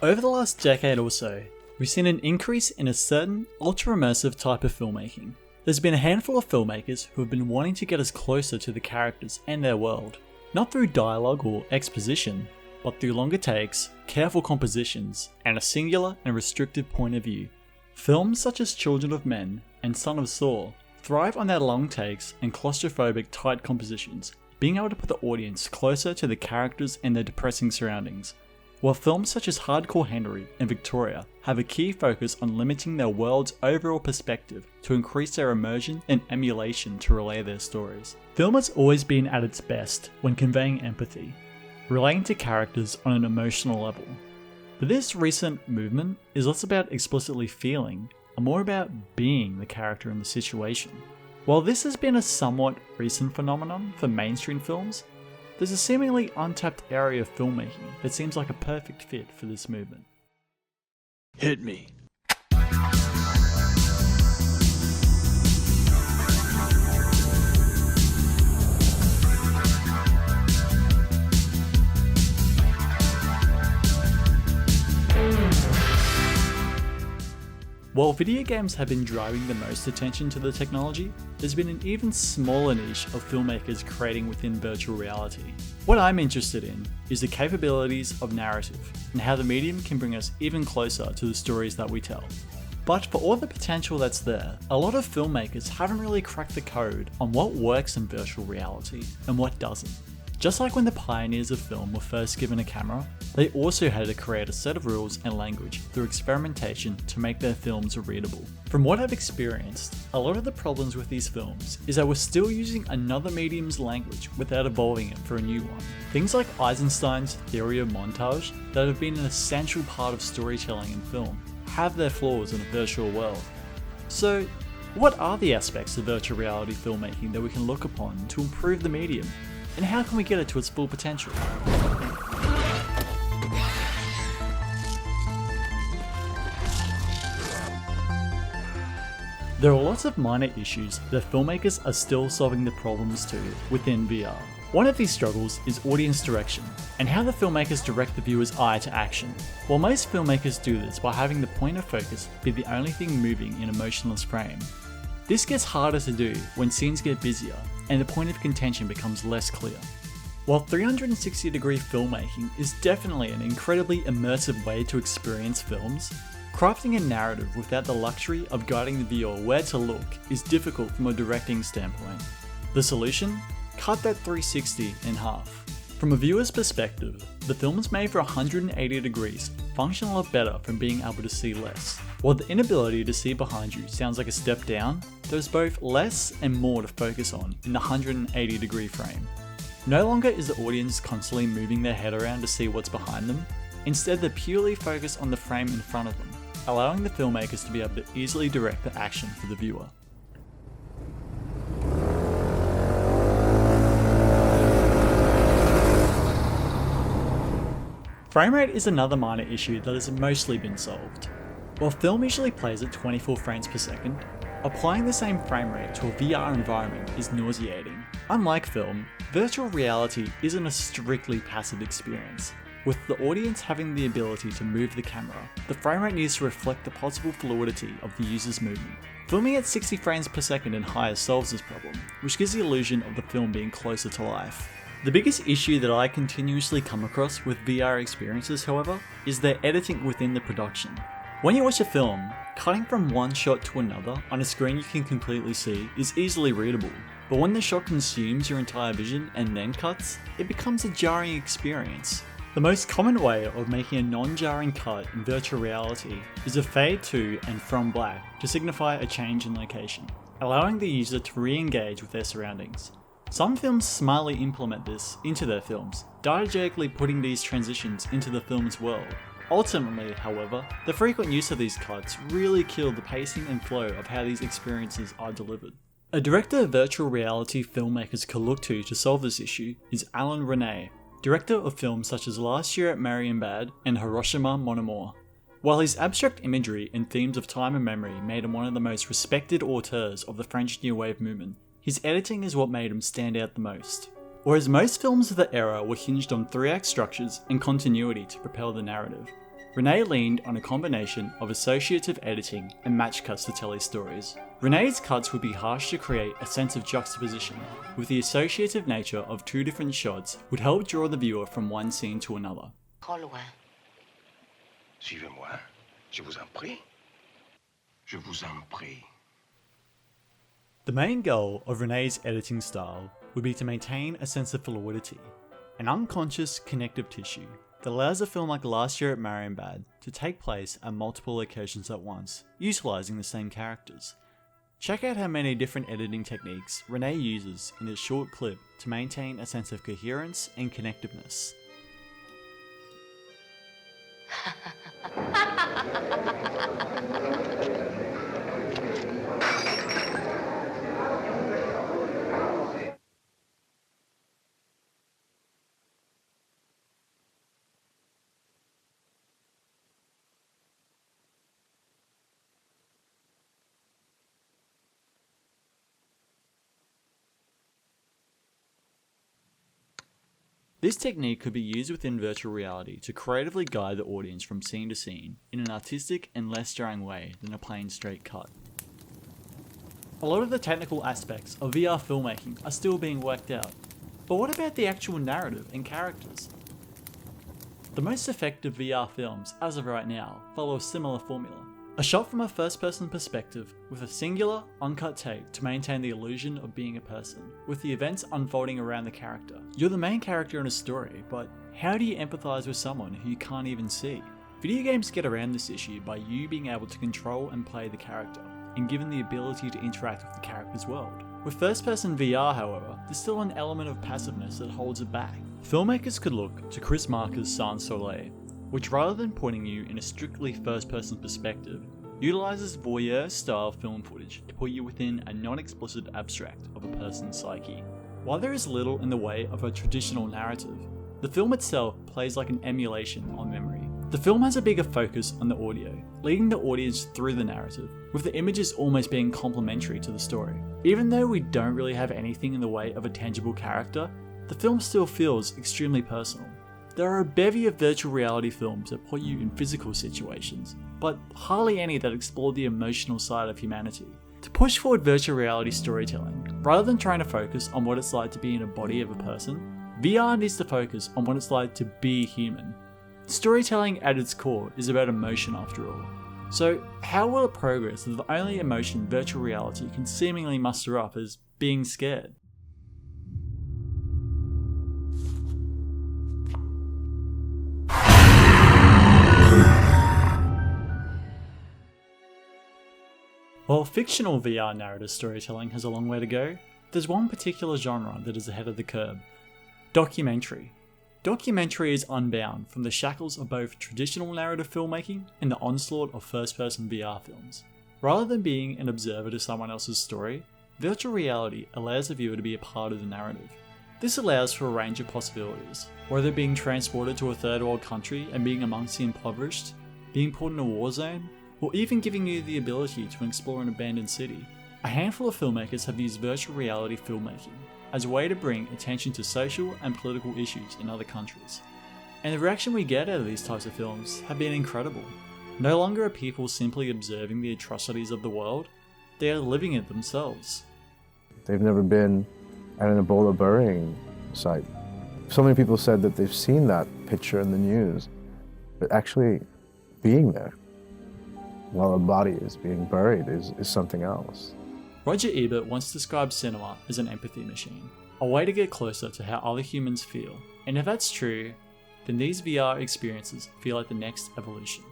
Over the last decade or so, we've seen an increase in a certain ultra-immersive type of filmmaking. There's been a handful of filmmakers who have been wanting to get us closer to the characters and their world, not through dialogue or exposition, but through longer takes, careful compositions, and a singular and restrictive point of view. Films such as Children of Men and Son of Saw thrive on their long takes and claustrophobic tight compositions, being able to put the audience closer to the characters and their depressing surroundings. While films such as Hardcore Henry and Victoria have a key focus on limiting their world's overall perspective to increase their immersion and emulation to relay their stories. Film has always been at its best when conveying empathy, relating to characters on an emotional level. But this recent movement is less about explicitly feeling, and more about being the character in the situation. While this has been a somewhat recent phenomenon for mainstream films, there's a seemingly untapped area of filmmaking that seems like a perfect fit for this movement. Hit me. While video games have been driving the most attention to the technology, there's been an even smaller niche of filmmakers creating within virtual reality. What I'm interested in is the capabilities of narrative, and how the medium can bring us even closer to the stories that we tell. But for all the potential that's there, a lot of filmmakers haven't really cracked the code on what works in virtual reality and what doesn't. Just like when the pioneers of film were first given a camera, they also had to create a set of rules and language through experimentation to make their films readable. From what I've experienced, a lot of the problems with these films is that we're still using another medium's language without evolving it for a new one. Things like Eisenstein's theory of montage that have been an essential part of storytelling in film have their flaws in a virtual world. So, what are the aspects of virtual reality filmmaking that we can look upon to improve the medium? And how can we get it to its full potential? There are lots of minor issues that filmmakers are still solving the problems to within VR. One of these struggles is audience direction, and how the filmmakers direct the viewer's eye to action. While most filmmakers do this by having the point of focus be the only thing moving in a motionless frame, this gets harder to do when scenes get busier and the point of contention becomes less clear. While 360-degree filmmaking is definitely an incredibly immersive way to experience films, crafting a narrative without the luxury of guiding the viewer where to look is difficult from a directing standpoint. The solution? Cut that 360 in half. From a viewer's perspective, the films made for 180 degrees function a lot better from being able to see less. While the inability to see behind you sounds like a step down, there's both less and more to focus on in the 180 degree frame. No longer is the audience constantly moving their head around to see what's behind them, instead they're purely focused on the frame in front of them, allowing the filmmakers to be able to easily direct the action for the viewer. Frame rate is another minor issue that has mostly been solved. While film usually plays at 24 frames per second, applying the same frame rate to a VR environment is nauseating. Unlike film, virtual reality isn't a strictly passive experience. With the audience having the ability to move the camera, the frame rate needs to reflect the possible fluidity of the user's movement. Filming at 60 frames per second and higher solves this problem, which gives the illusion of the film being closer to life. The biggest issue that I continuously come across with VR experiences, however, is their editing within the production. When you watch a film, cutting from one shot to another on a screen you can completely see is easily readable, but when the shot consumes your entire vision and then cuts, it becomes a jarring experience. The most common way of making a non-jarring cut in virtual reality is a fade to and from black to signify a change in location, allowing the user to re-engage with their surroundings. Some films smartly implement this into their films, diegetically putting these transitions into the film's world. Ultimately, however, the frequent use of these cuts really kill the pacing and flow of how these experiences are delivered. A director virtual reality filmmakers could look to solve this issue is Alan Rene, director of films such as Last Year at Marienbad and Hiroshima Mon Amour. While his abstract imagery and themes of time and memory made him one of the most respected auteurs of the French New Wave movement, his editing is what made him stand out the most. Whereas most films of the era were hinged on 3-act structures and continuity to propel the narrative, Renee leaned on a combination of associative editing and match cuts to tell his stories. Renee's cuts would be harsh to create a sense of juxtaposition, with the associative nature of two different shots would help draw the viewer from one scene to another. Trop loin. Suivez-moi. Je vous en prie. Je vous en prie. The main goal of Renee's editing style would be to maintain a sense of fluidity, an unconscious connective tissue that allows a film like Last Year at Marienbad to take place at multiple locations at once, utilising the same characters. Check out how many different editing techniques Renee uses in this short clip to maintain a sense of coherence and connectiveness. This technique could be used within virtual reality to creatively guide the audience from scene to scene in an artistic and less jarring way than a plain straight cut. A lot of the technical aspects of VR filmmaking are still being worked out, but what about the actual narrative and characters? The most effective VR films, as of right now, follow a similar formula. A shot from a first-person perspective with a singular, uncut take to maintain the illusion of being a person, with the events unfolding around the character. You're the main character in a story, but how do you empathise with someone who you can't even see? Video games get around this issue by you being able to control and play the character, and given the ability to interact with the character's world. With first-person VR, however, there's still an element of passiveness that holds it back. Filmmakers could look to Chris Marker's Sans Soleil, which rather than pointing you in a strictly first-person perspective, utilises voyeur-style film footage to put you within a non-explicit abstract of a person's psyche. While there is little in the way of a traditional narrative, the film itself plays like an emulation on memory. The film has a bigger focus on the audio, leading the audience through the narrative, with the images almost being complementary to the story. Even though we don't really have anything in the way of a tangible character, the film still feels extremely personal. There are a bevy of virtual reality films that put you in physical situations, but hardly any that explore the emotional side of humanity. To push forward virtual reality storytelling, rather than trying to focus on what it's like to be in a body of a person, VR needs to focus on what it's like to be human. Storytelling at its core is about emotion after all. So how will it progress if the only emotion virtual reality can seemingly muster up is being scared? While fictional VR narrative storytelling has a long way to go, there's one particular genre that is ahead of the curve: documentary. Documentary is unbound from the shackles of both traditional narrative filmmaking and the onslaught of first-person VR films. Rather than being an observer to someone else's story, virtual reality allows the viewer to be a part of the narrative. This allows for a range of possibilities, whether being transported to a third world country and being amongst the impoverished, being put in a war zone, or even giving you the ability to explore an abandoned city. A handful of filmmakers have used virtual reality filmmaking as a way to bring attention to social and political issues in other countries. And the reaction we get out of these types of films have been incredible. No longer are people simply observing the atrocities of the world, they are living it themselves. They've never been at an Ebola burying site. So many people said that they've seen that picture in the news, but actually being there while a body is being buried is something else. Roger Ebert once described cinema as an empathy machine, a way to get closer to how other humans feel. And if that's true, then these VR experiences feel like the next evolution.